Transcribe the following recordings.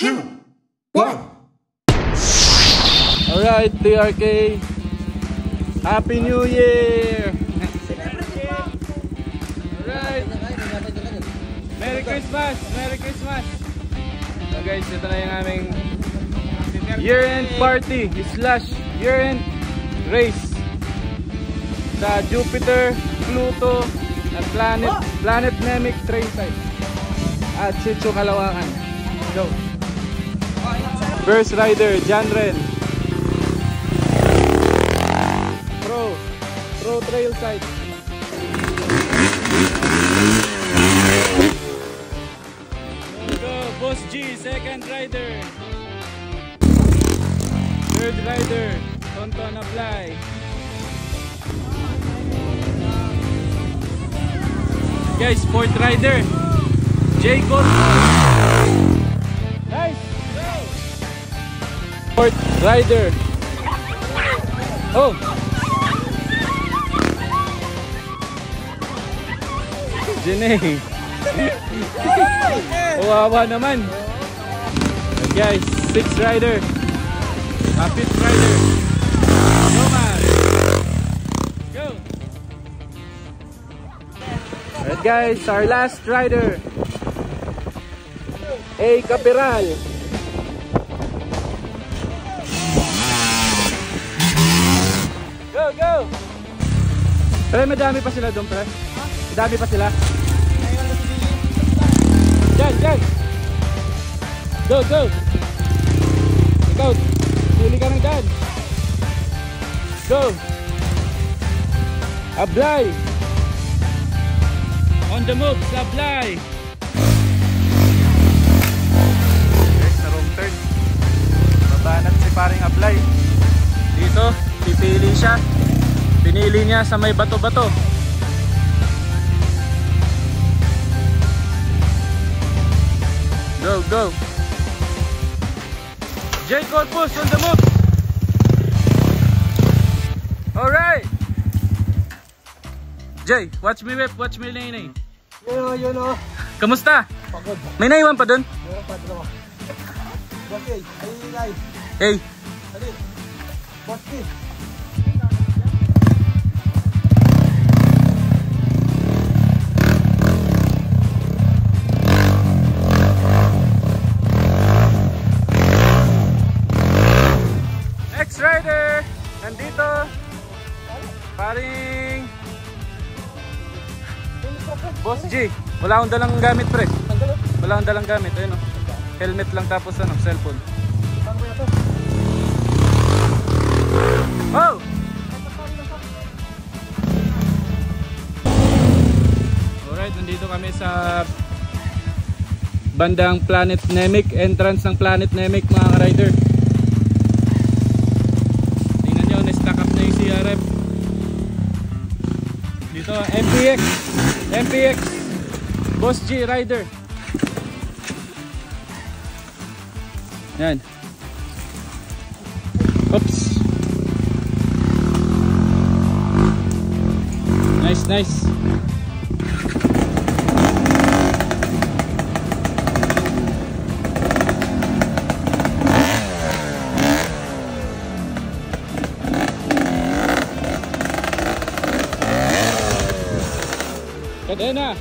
2, 1. Alright, TRK. Happy New Year! Alright. Merry Christmas! Merry Christmas! So guys, ito na yung aming year-end party / year-end race sa Jupiter, Pluto at Planet Namek train site at Sitio Kalawakan. Go! First rider, John Ren. Pro trail site. Go, Boss G, second rider. Third rider, Tonton Ablay. Guys, fourth rider, J. Corpus. Nice. Fourth rider. Oh. Jenny. Wawa naman. Guys, sixth rider. Fifth rider. Go man. Go. Alright guys, our last rider. A. Capiral. Go, go. Pre, madami pa sila doon, pre. Madami pa sila. Diyan. Go, go. Ikaw, huli ka ng dyan. Go. Ablay. On the move, Ablay. Guys, na wrong turn. Babanat si paring Ablay. Dito, pipili siya. Pinili niya sa may bato-bato. Go, go. J. Corpus on the move. Alright. Jay, watch me whip, watch me lane. Yun o. Kamusta? Pagod. May naiwan pa dun? Meron pa dalawa. Okay, ay. Hey. Dali. Boski. Next rider, nandito. Paring Boss G. Wala akong dalang gamit, pre. Wala akong dalang gamit, ayun o. Helmet lang tapos ano, cellphone. Oh! Alright, nandito kami sa bandang Planet Namek, entrance ng Planet Namek, mga ka-rider. Tingnan nyo, na-stack up na yung CRF. Dito, MPX Boss G rider. Yan. Oops. Nice. Kadena.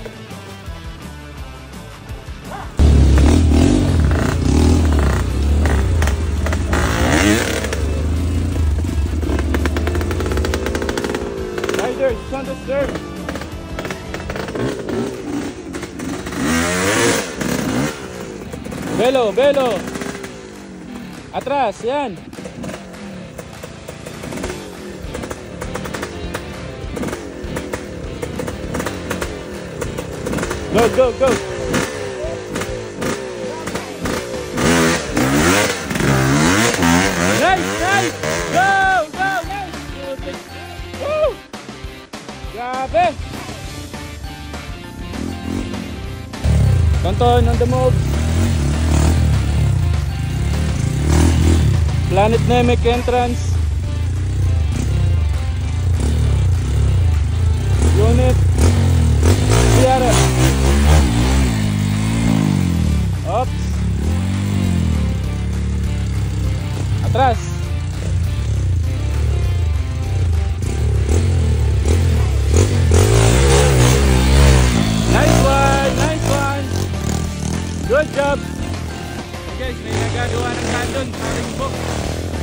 Riders, on the stern. Velo. Atras, yan. Go. Nice. Go, nice. Woo! Grabe. Tonton on the move. Planet Namek entrance. Unit. CRF. Oops. Atras. Nice one! Nice one! Good job! Guys, may nagagawa ng daan doon. Paring book.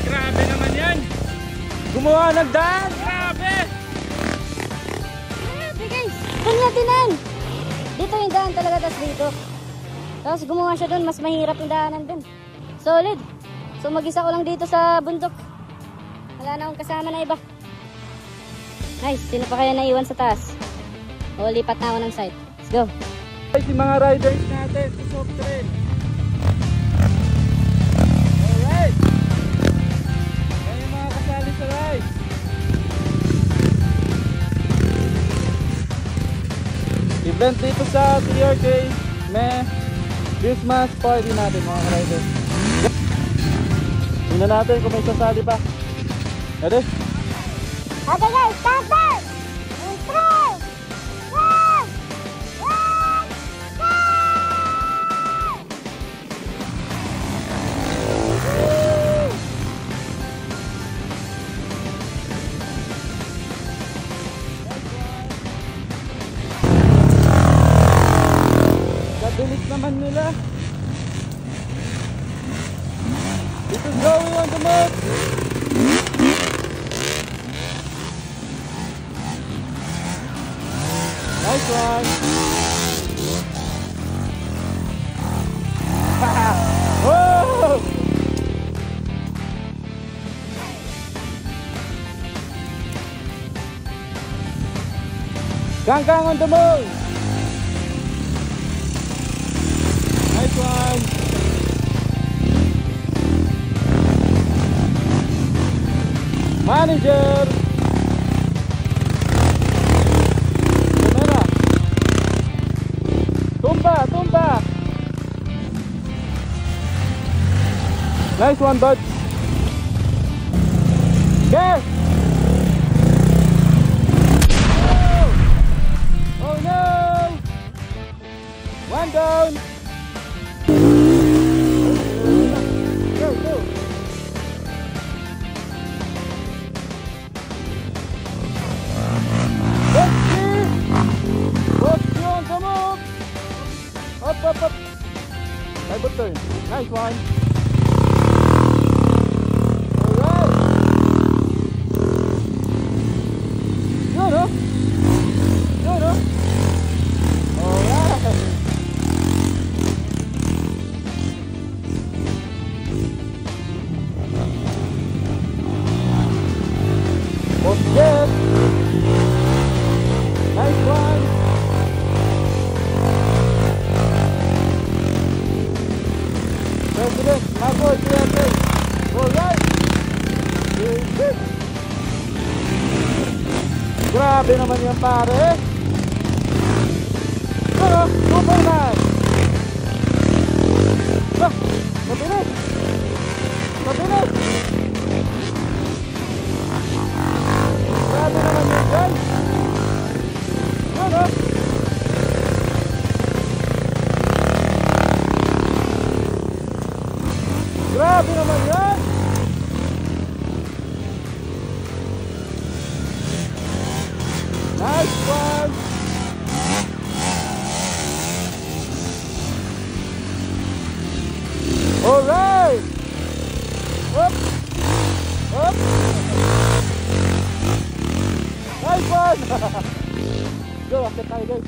Grabe naman yan! Gumawa ng daan! Grabe! Grabe guys! Doon nga tinan! Dito yung daan talaga, tas dito. Tapos gumawa siya doon, mas mahirap yung daanan doon. Solid! So mag-isa ko lang dito sa bundok. Wala na akong kasama na iba. Nice! Sino pa kaya naiwan sa taas? O, lipat na ako ng site. Let's go! Guys, yung mga riders natin sa soft trail. Alright! Yan yung mga kasali sa ride. Event dito sa TRK. May Christmas party natin mga riders. Tingnan natin kung may sasali pa. Ready? Okay guys, start! 3, 2, 1, Bilis naman nila. It is going on the move. Nice one. Whoa! Gang on the move. Nice one. Manager. Kamera. Tumba. Nice one, bud. Yes. Oh no. One down. Go. Let's on the move. Up. Double turn. Nice one. Alright. Good, huh? Alright. Good. Nice one. President, Mago, TRK. Alright. Grabe naman yan pare. Pero, Superman. Mabilis. Grabe naman yan guys. Grabe naman yan. Nice one. Alright. Up. Nice one. Go, akit tayo guys.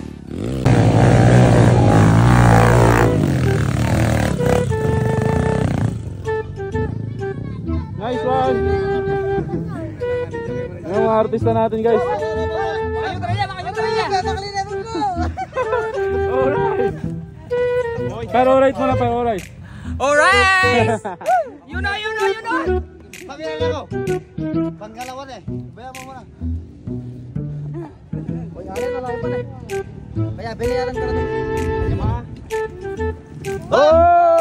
Nice one. Yung mga artista natin guys. Alright. Pero alright mo na, alright. Alright! You know! Pagkailan ako. Pangkalawan eh. Bayan mo muna. Uy, alin na lang pa na. Kaya binayaran ka na ito. Oh!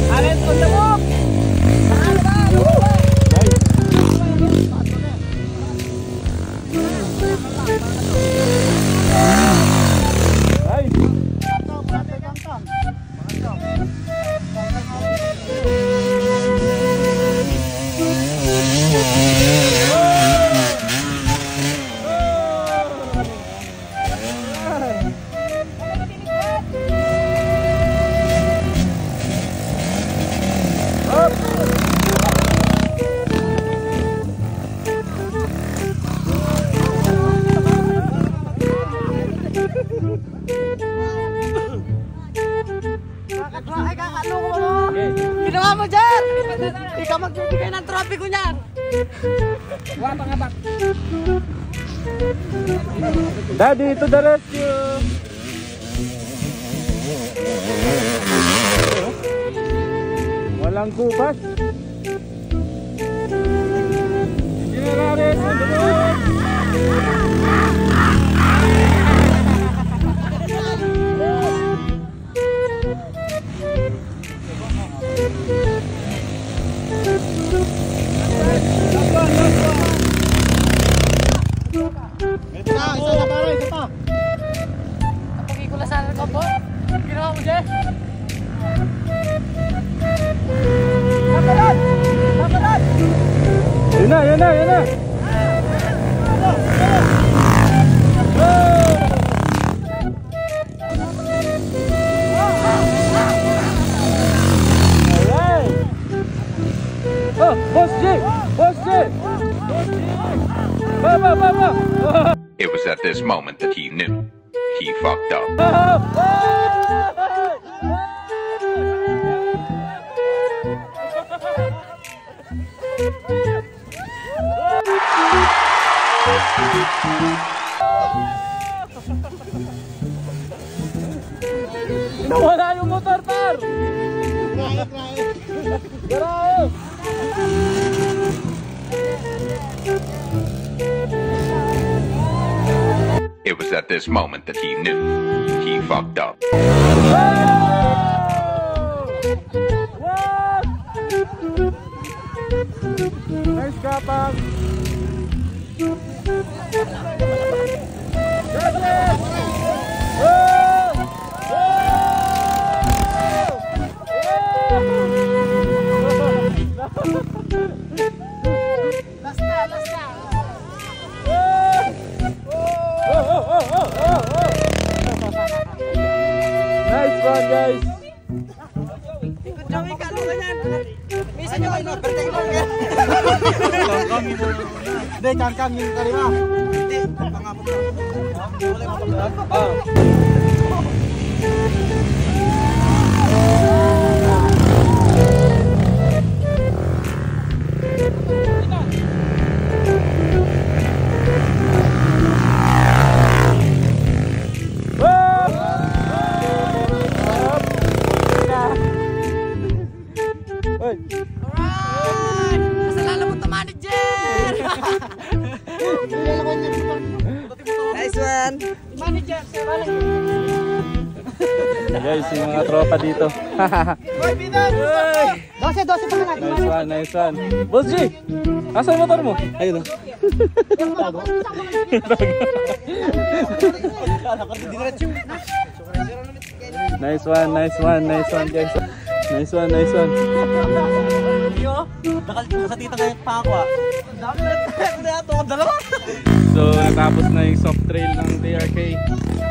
Alin on the move! ko niyan. Wala pang abak. Daddy to the rescue! Walang kupas. Hindi na rares. Ito na, isa na pare, isa pa. Pagkikulasan ko po. Ginawa mo dyan. Kapalan! Kapalan! Yun na, yun na, yun na. Alright. Oh, Boss J! Boss J! Baba, baba! It was at this moment that he knew he fucked up. Nawala yung motor, par! Garahe! It was at this moment that he knew he fucked up. Nice kapag! Nice one, guys! Joey, kalo ka yan. Misa nyo kayo, birthday mo yan. Hindi, kangkang yung karima. Hindi, pangapot lang. Wala yung mapaglaan. Alright! Kasalanan mo ito, manager! Nice one! Manager, sir, Guys, yung mga tropa dito. Boy, Pinan! 12 pa nga. Nice one, nice one. Boss G! Asan yung motor mo? Ayun o. Nice one, nice one, nice one, guys. Nice one, nice one. Nakatita kayo pa ako ah. Dami na ito, dalawa. So, natapos na yung soft trail ng TRK.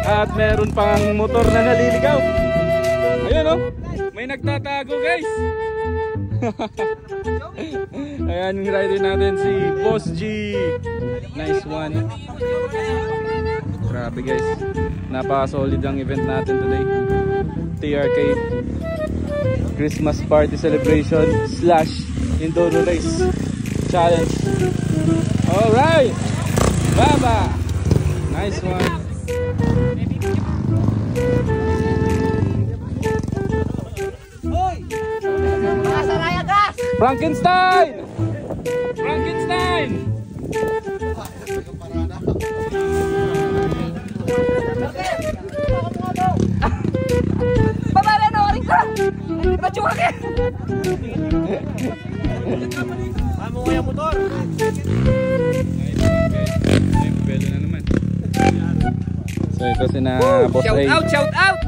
At meron pang motor na naliligaw. Ayun o. May nagtatago, guys. Ayan yung rider natin, si Boss G. Nice one. Grabe, guys. Napaka-solid ang event natin today. TRK Christmas Party Celebration / Enduro Race Challenge. Alright! Baba! Nice one. Mga saraya gas! Frankenstein! Frankenstein! Babala na orin ka! Batsura ka! Amo mo yung motor. May pwede na naman. So ito si na Boss Shout A. out! Shout out!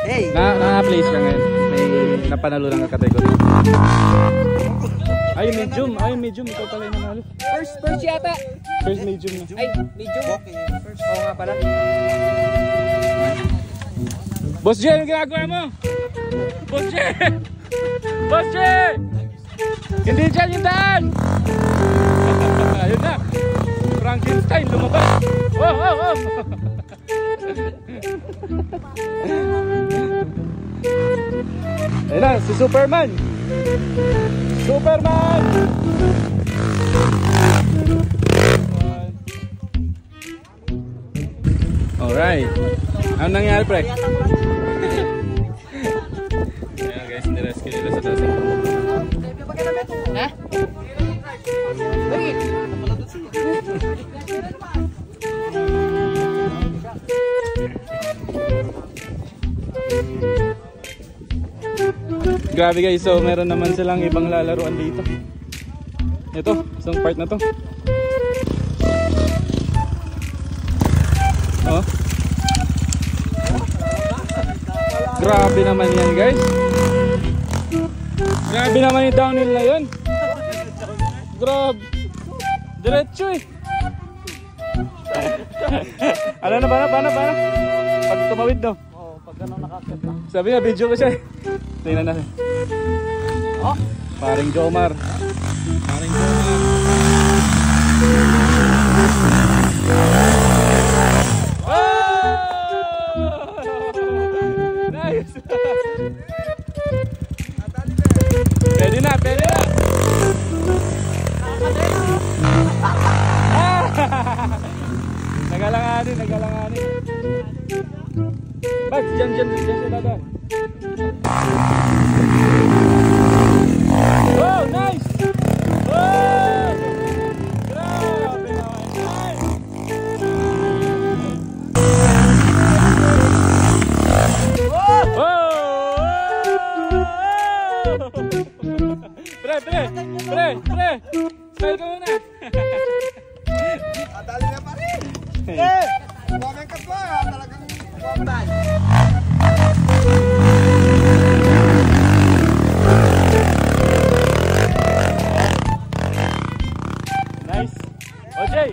Hey. Na-place ka ngayon. May napanalo lang ka category. Ay, medium. Ay, medium. Ikaw pala yung nanalo. First yata! First medium na. Ay, medyo. Okay. First. Oo nga pala. Boss J, ano ginagawa mo? Boss J! Boss J! Hindi dyan yung daan! Ayun na! Frankenstein, lumabas! Oh, oh, oh! Ayun na, si Superman! Superman! Alright. Ano nangyari, pre? Ayan guys, nirescue nila sa dating. Ha? Bakit? Grabe guys, so meron naman silang ibang lalaruan dito. Ito, isang part na to. Oh. Grabe naman yan guys. Grabe naman yung downhill na yun. Grabe. Diretso eh. Ano na, paano? Pag tumawid no? Oo, pag ganun nakakit na. Sabi nga, video ko siya. Tingnan natin. Oh! Paring Jomar. Paring Jomar. Oh! Nice! Pwede na! Nagalanganin. Bag, dyan sila doon. Oh, nice! Oh! Grabe naman. Nice! Oh! Pre! Style ka muna! Adali na pa rin! Buwagan ka pa! Talagang buwagan. Nice! Oh, Jay!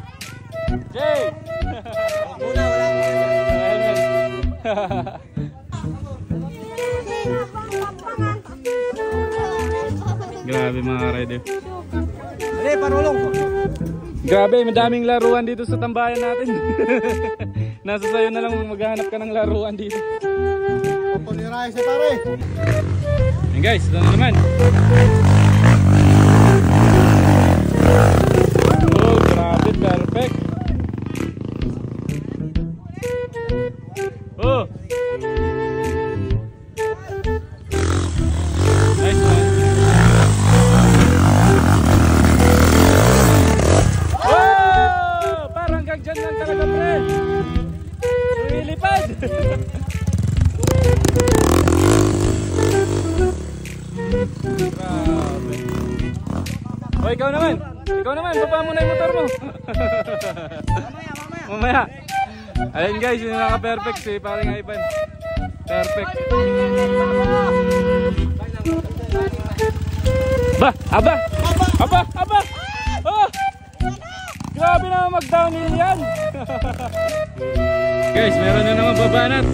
Muna, wala mo. Helmet! Grabe mga rider. Dali, parulong. Grabe, madaming laruan dito sa tambayan natin. Nasa sayo na lang maghanap ka ng laruan dito. Pupunirahin siya pare. Yan guys, ito na naman. Oh, grabe, perfect. Oh. Nice one. Oh! Parang gagyan lang talaga, pre. Lumilipad. Grabe. O, ikaw naman, baba mo na yung motor mo. Mamaya. Ayun guys, yun yung naka-perfect si paring Ivan. Perfect. Aba! Oh! Grabe naman mag-downhill yan. Guys, meron na naman babanat.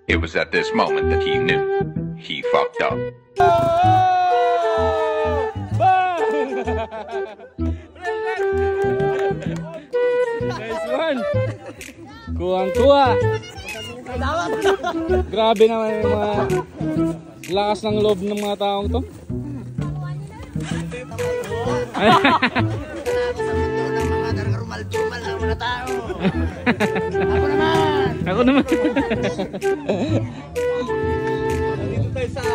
It was at this moment that he knew he fucked up. Nice one. Kuwang-kuwa. Grabe naman yung mga lakas ng loob ng mga taong to. Ako naman.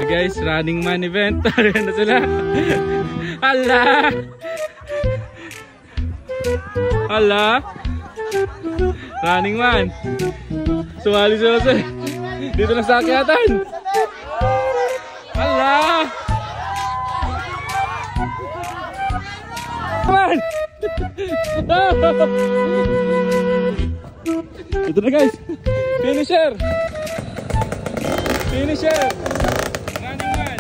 Guys, Running Man event. Ayan na sila. Hala. Running Man. Sumali sila sa dito na sa akyatan. Hala. Man. Ito na guys. Finisher. Running Man.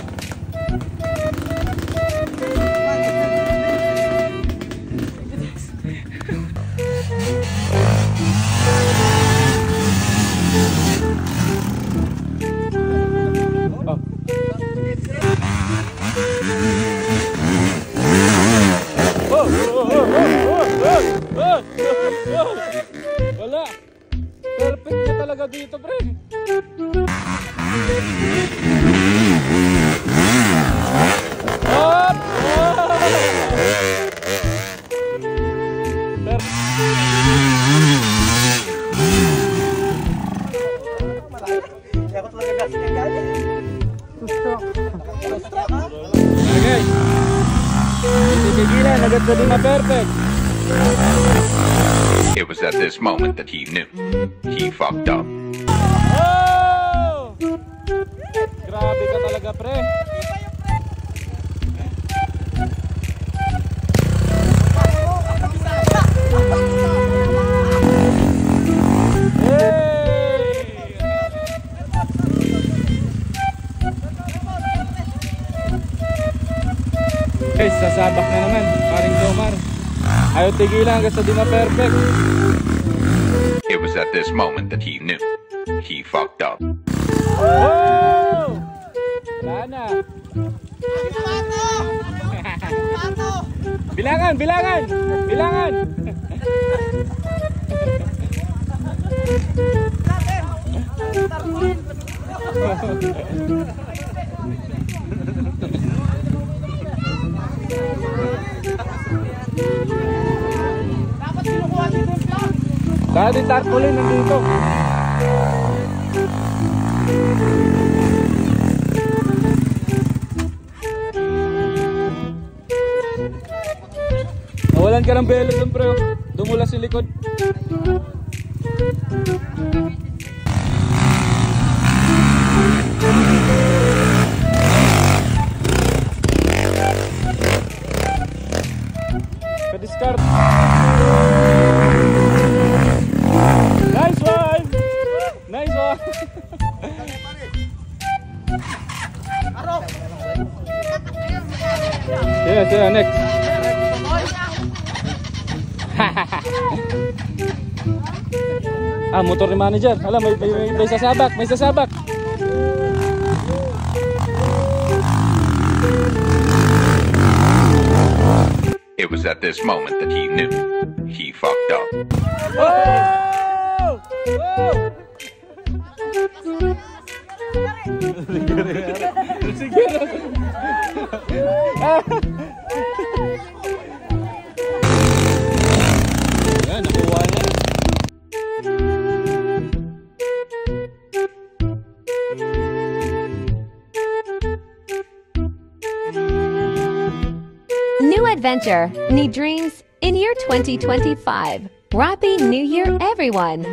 Wala. Perfect na talaga dito, pre. Hop! Okay. Hindi tigilan, agad sa di ma-perfect. It was at this moment that he knew. He fucked up. Oh! Grabe ka talaga, pre. Guys, sasabak na naman, paring Jomar. Ayaw tigilan hanggang sa di ma-perfect. It was at this moment that he knew. He fucked up. Oh! Wala na. Bilangan, bilangan, bilangan. Dati tarpaulin nandito. Nawalan ka ng belo dun, pre. Dumula si likod. Ka-discard. Nice one! Nice one! Yeah, next. Motor ni manager. Alam, may sasabak, may sasabak. It was at this moment that he knew. He fucked up. Oh! Oh! Yan, nakuha na. New adventure, new dreams in year 2025. Happy New Year, everyone!